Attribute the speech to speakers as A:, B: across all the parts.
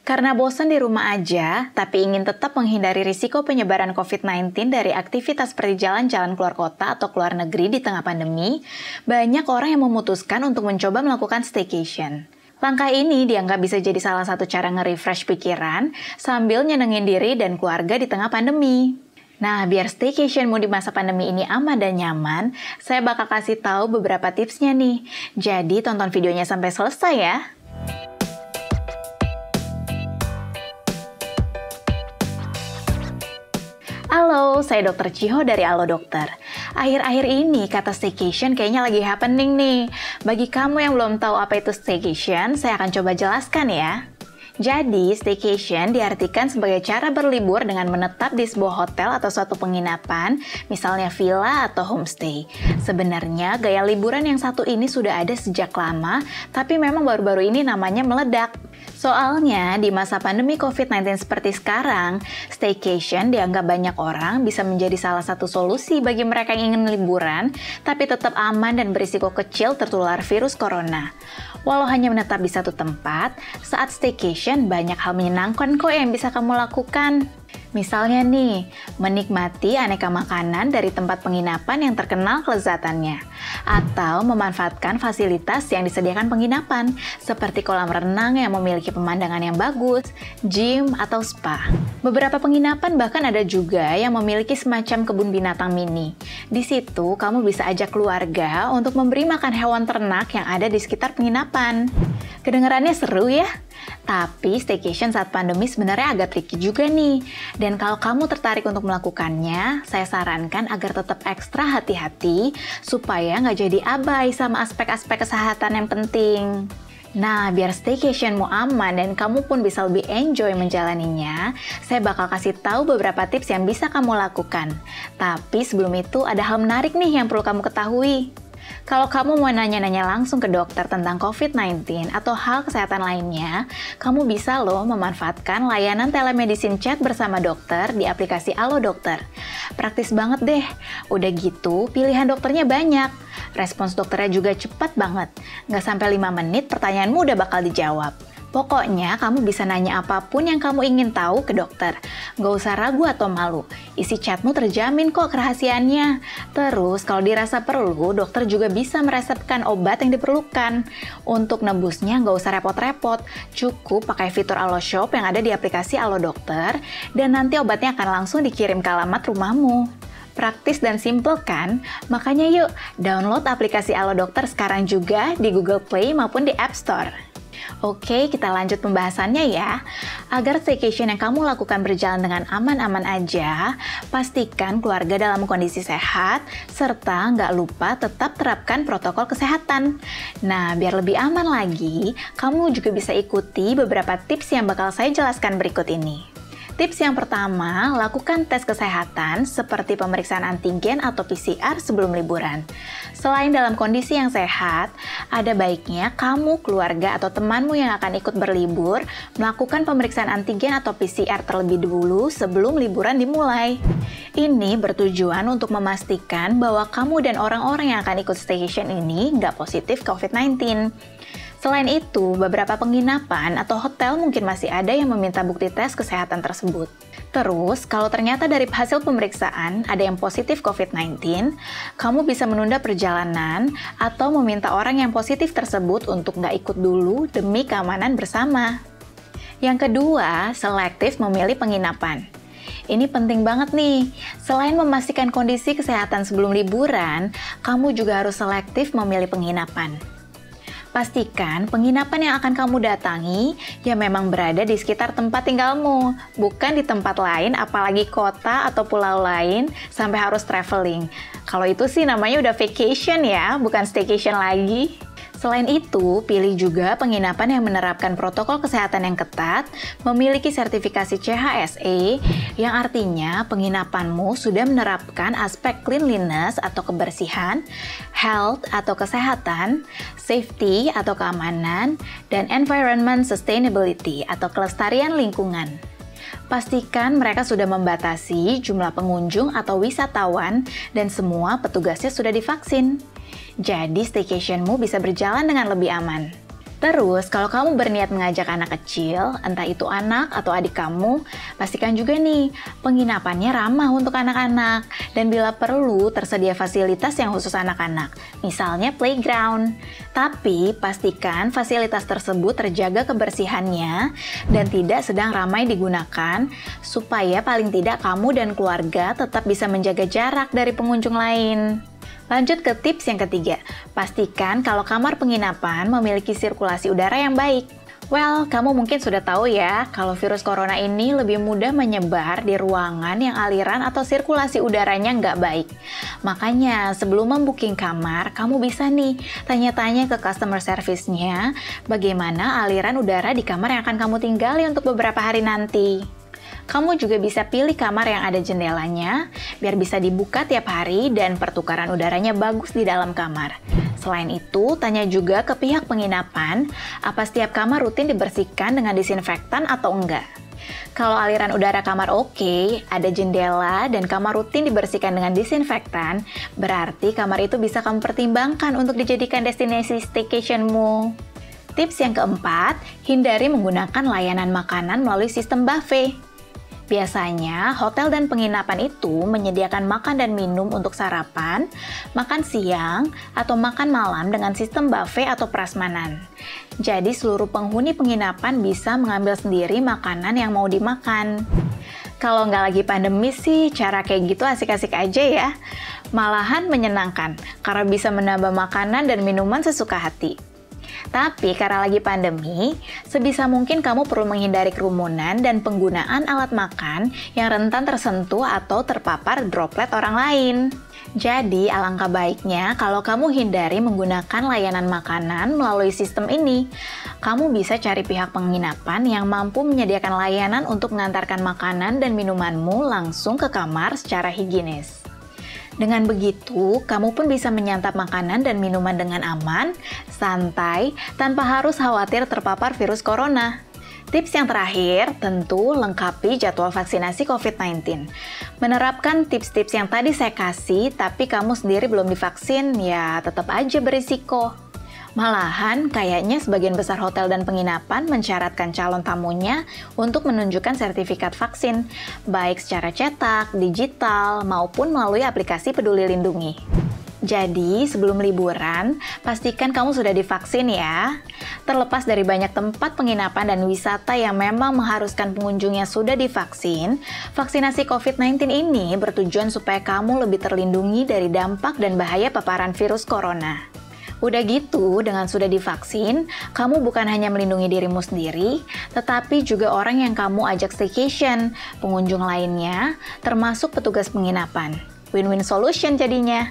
A: Karena bosan di rumah aja, tapi ingin tetap menghindari risiko penyebaran COVID-19 dari aktivitas seperti jalan-jalan keluar kota atau keluar negeri di tengah pandemi, banyak orang yang memutuskan untuk mencoba melakukan staycation. Langkah ini dianggap bisa jadi salah satu cara nge-refresh pikiran sambil nyenengin diri dan keluarga di tengah pandemi. Nah, biar staycationmu di masa pandemi ini aman dan nyaman, saya bakal kasih tahu beberapa tipsnya nih. Jadi tonton videonya sampai selesai ya. Halo, saya Dr. Chiho dari Halo Dokter. Akhir-akhir ini kata staycation kayaknya lagi happening nih. Bagi kamu yang belum tahu apa itu staycation, saya akan coba jelaskan ya. Jadi, staycation diartikan sebagai cara berlibur dengan menetap di sebuah hotel atau suatu penginapan, misalnya villa atau homestay. Sebenarnya, gaya liburan yang satu ini sudah ada sejak lama, tapi memang baru-baru ini namanya meledak. Soalnya, di masa pandemi COVID-19 seperti sekarang, staycation dianggap banyak orang bisa menjadi salah satu solusi bagi mereka yang ingin liburan, tapi tetap aman dan berisiko kecil tertular virus corona. Walau hanya menetap di satu tempat, saat staycation banyak hal menyenangkan kok yang bisa kamu lakukan. Misalnya nih, menikmati aneka makanan dari tempat penginapan yang terkenal kelezatannya. Atau memanfaatkan fasilitas yang disediakan penginapan, seperti kolam renang yang memiliki pemandangan yang bagus, gym, atau spa. Beberapa penginapan bahkan ada juga yang memiliki semacam kebun binatang mini. Di situ, kamu bisa ajak keluarga untuk memberi makan hewan ternak yang ada di sekitar penginapan. Kedengarannya seru ya? Tapi staycation saat pandemi sebenarnya agak tricky juga nih. Dan kalau kamu tertarik untuk melakukannya, saya sarankan agar tetap ekstra hati-hati supaya nggak jadi abai sama aspek-aspek kesehatan yang penting. Nah, biar staycationmu aman dan kamu pun bisa lebih enjoy menjalaninya, saya bakal kasih tahu beberapa tips yang bisa kamu lakukan. Tapi sebelum itu ada hal menarik nih yang perlu kamu ketahui. Kalau kamu mau nanya-nanya langsung ke dokter tentang COVID-19 atau hal kesehatan lainnya, kamu bisa loh memanfaatkan layanan telemedicine chat bersama dokter di aplikasi Halo Dokter. Praktis banget deh. Udah gitu, pilihan dokternya banyak. Respons dokternya juga cepat banget. Nggak sampai 5 menit, pertanyaanmu udah bakal dijawab. Pokoknya kamu bisa nanya apapun yang kamu ingin tahu ke dokter. Nggak usah ragu atau malu. Isi chatmu terjamin kok kerahasiaannya. Terus kalau dirasa perlu, dokter juga bisa meresepkan obat yang diperlukan. Untuk nebusnya nggak usah repot-repot. Cukup pakai fitur Halo Shop yang ada di aplikasi Halo Dokter, dan nanti obatnya akan langsung dikirim ke alamat rumahmu. Praktis dan simple kan? Makanya yuk, download aplikasi Halo Dokter sekarang juga di Google Play maupun di App Store. Oke, kita lanjut pembahasannya ya. Agar staycation yang kamu lakukan berjalan dengan aman-aman aja, pastikan keluarga dalam kondisi sehat, serta nggak lupa tetap terapkan protokol kesehatan. Nah, biar lebih aman lagi, kamu juga bisa ikuti beberapa tips yang bakal saya jelaskan berikut ini. Tips yang pertama, lakukan tes kesehatan seperti pemeriksaan antigen atau PCR sebelum liburan. Selain dalam kondisi yang sehat, ada baiknya kamu, keluarga, atau temanmu yang akan ikut berlibur melakukan pemeriksaan antigen atau PCR terlebih dulu sebelum liburan dimulai. Ini bertujuan untuk memastikan bahwa kamu dan orang-orang yang akan ikut staycation ini nggak positif COVID-19. Selain itu, beberapa penginapan atau hotel mungkin masih ada yang meminta bukti tes kesehatan tersebut. Terus, kalau ternyata dari hasil pemeriksaan ada yang positif COVID-19, kamu bisa menunda perjalanan atau meminta orang yang positif tersebut untuk nggak ikut dulu demi keamanan bersama. Yang kedua, selektif memilih penginapan. Ini penting banget nih. Selain memastikan kondisi kesehatan sebelum liburan, kamu juga harus selektif memilih penginapan. Pastikan penginapan yang akan kamu datangi ya memang berada di sekitar tempat tinggalmu, bukan di tempat lain, apalagi kota atau pulau lain sampai harus traveling. Kalau itu sih namanya udah vacation ya, bukan staycation lagi. Selain itu, pilih juga penginapan yang menerapkan protokol kesehatan yang ketat, memiliki sertifikasi CHSE, yang artinya penginapanmu sudah menerapkan aspek cleanliness atau kebersihan, health atau kesehatan, safety atau keamanan, dan environment sustainability atau kelestarian lingkungan. Pastikan mereka sudah membatasi jumlah pengunjung atau wisatawan dan semua petugasnya sudah divaksin. Jadi staycationmu bisa berjalan dengan lebih aman. Terus, kalau kamu berniat mengajak anak kecil, entah itu anak atau adik kamu, pastikan juga nih, penginapannya ramah untuk anak-anak. Dan bila perlu, tersedia fasilitas yang khusus anak-anak, misalnya playground. Tapi, pastikan fasilitas tersebut terjaga kebersihannya dan tidak sedang ramai digunakan, supaya paling tidak kamu dan keluarga tetap bisa menjaga jarak dari pengunjung lain. Lanjut ke tips yang ketiga, pastikan kalau kamar penginapan memiliki sirkulasi udara yang baik. Well, kamu mungkin sudah tahu ya, kalau virus corona ini lebih mudah menyebar di ruangan yang aliran atau sirkulasi udaranya nggak baik. Makanya, sebelum membooking kamar, kamu bisa nih tanya-tanya ke customer service-nya bagaimana aliran udara di kamar yang akan kamu tinggali untuk beberapa hari nanti. Kamu juga bisa pilih kamar yang ada jendelanya, biar bisa dibuka tiap hari dan pertukaran udaranya bagus di dalam kamar. Selain itu, tanya juga ke pihak penginapan, apa setiap kamar rutin dibersihkan dengan disinfektan atau enggak. Kalau aliran udara kamar oke, ada jendela, dan kamar rutin dibersihkan dengan disinfektan, berarti kamar itu bisa kamu pertimbangkan untuk dijadikan destinasi staycation-mu. Tips yang keempat, hindari menggunakan layanan makanan melalui sistem buffet. Biasanya, hotel dan penginapan itu menyediakan makan dan minum untuk sarapan, makan siang, atau makan malam dengan sistem buffet atau prasmanan. Jadi, seluruh penghuni penginapan bisa mengambil sendiri makanan yang mau dimakan. Kalau nggak lagi pandemi sih, cara kayak gitu asik-asik aja ya. Malahan menyenangkan, karena bisa menambah makanan dan minuman sesuka hati. Tapi karena lagi pandemi, sebisa mungkin kamu perlu menghindari kerumunan dan penggunaan alat makan yang rentan tersentuh atau terpapar droplet orang lain. Jadi, alangkah baiknya kalau kamu hindari menggunakan layanan makanan melalui sistem ini. Kamu bisa cari pihak penginapan yang mampu menyediakan layanan untuk mengantarkan makanan dan minumanmu langsung ke kamar secara higienis. Dengan begitu, kamu pun bisa menyantap makanan dan minuman dengan aman, santai, tanpa harus khawatir terpapar virus corona. Tips yang terakhir, tentu lengkapi jadwal vaksinasi COVID-19. Menerapkan tips-tips yang tadi saya kasih, tapi kamu sendiri belum divaksin, ya tetap aja berisiko. Malahan, kayaknya sebagian besar hotel dan penginapan mensyaratkan calon tamunya untuk menunjukkan sertifikat vaksin, baik secara cetak, digital, maupun melalui aplikasi Peduli Lindungi. Jadi, sebelum liburan, pastikan kamu sudah divaksin ya. Terlepas dari banyak tempat penginapan dan wisata yang memang mengharuskan pengunjungnya sudah divaksin, vaksinasi COVID-19 ini bertujuan supaya kamu lebih terlindungi dari dampak dan bahaya paparan virus corona. Udah gitu, dengan sudah divaksin, kamu bukan hanya melindungi dirimu sendiri, tetapi juga orang yang kamu ajak staycation, pengunjung lainnya, termasuk petugas penginapan. Win-win solution jadinya.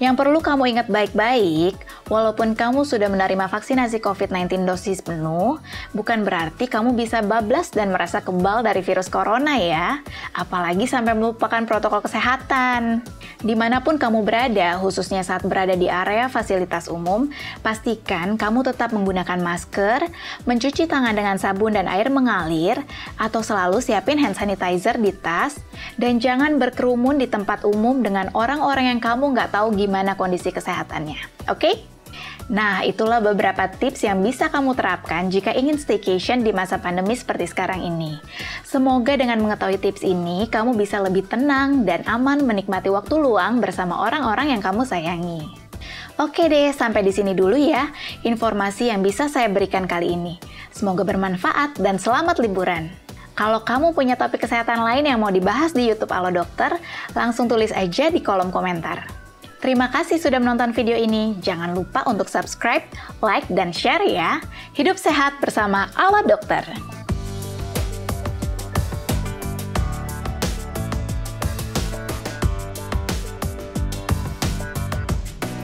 A: Yang perlu kamu ingat baik-baik, walaupun kamu sudah menerima vaksinasi COVID-19 dosis penuh, bukan berarti kamu bisa bablas dan merasa kebal dari virus corona ya, apalagi sampai melupakan protokol kesehatan. Dimanapun kamu berada, khususnya saat berada di area fasilitas umum, pastikan kamu tetap menggunakan masker, mencuci tangan dengan sabun dan air mengalir, atau selalu siapin hand sanitizer di tas, dan jangan berkerumun di tempat umum dengan orang-orang yang kamu nggak tahu gimana kondisi kesehatannya. Oke? Nah, itulah beberapa tips yang bisa kamu terapkan jika ingin staycation di masa pandemi seperti sekarang ini. Semoga dengan mengetahui tips ini, kamu bisa lebih tenang dan aman menikmati waktu luang bersama orang-orang yang kamu sayangi. Oke deh, sampai di sini dulu ya informasi yang bisa saya berikan kali ini. Semoga bermanfaat dan selamat liburan. Kalau kamu punya topik kesehatan lain yang mau dibahas di YouTube Alo Dokter, langsung tulis aja di kolom komentar. Terima kasih sudah menonton video ini. Jangan lupa untuk subscribe, like, dan share ya. Hidup sehat bersama Alo Dokter.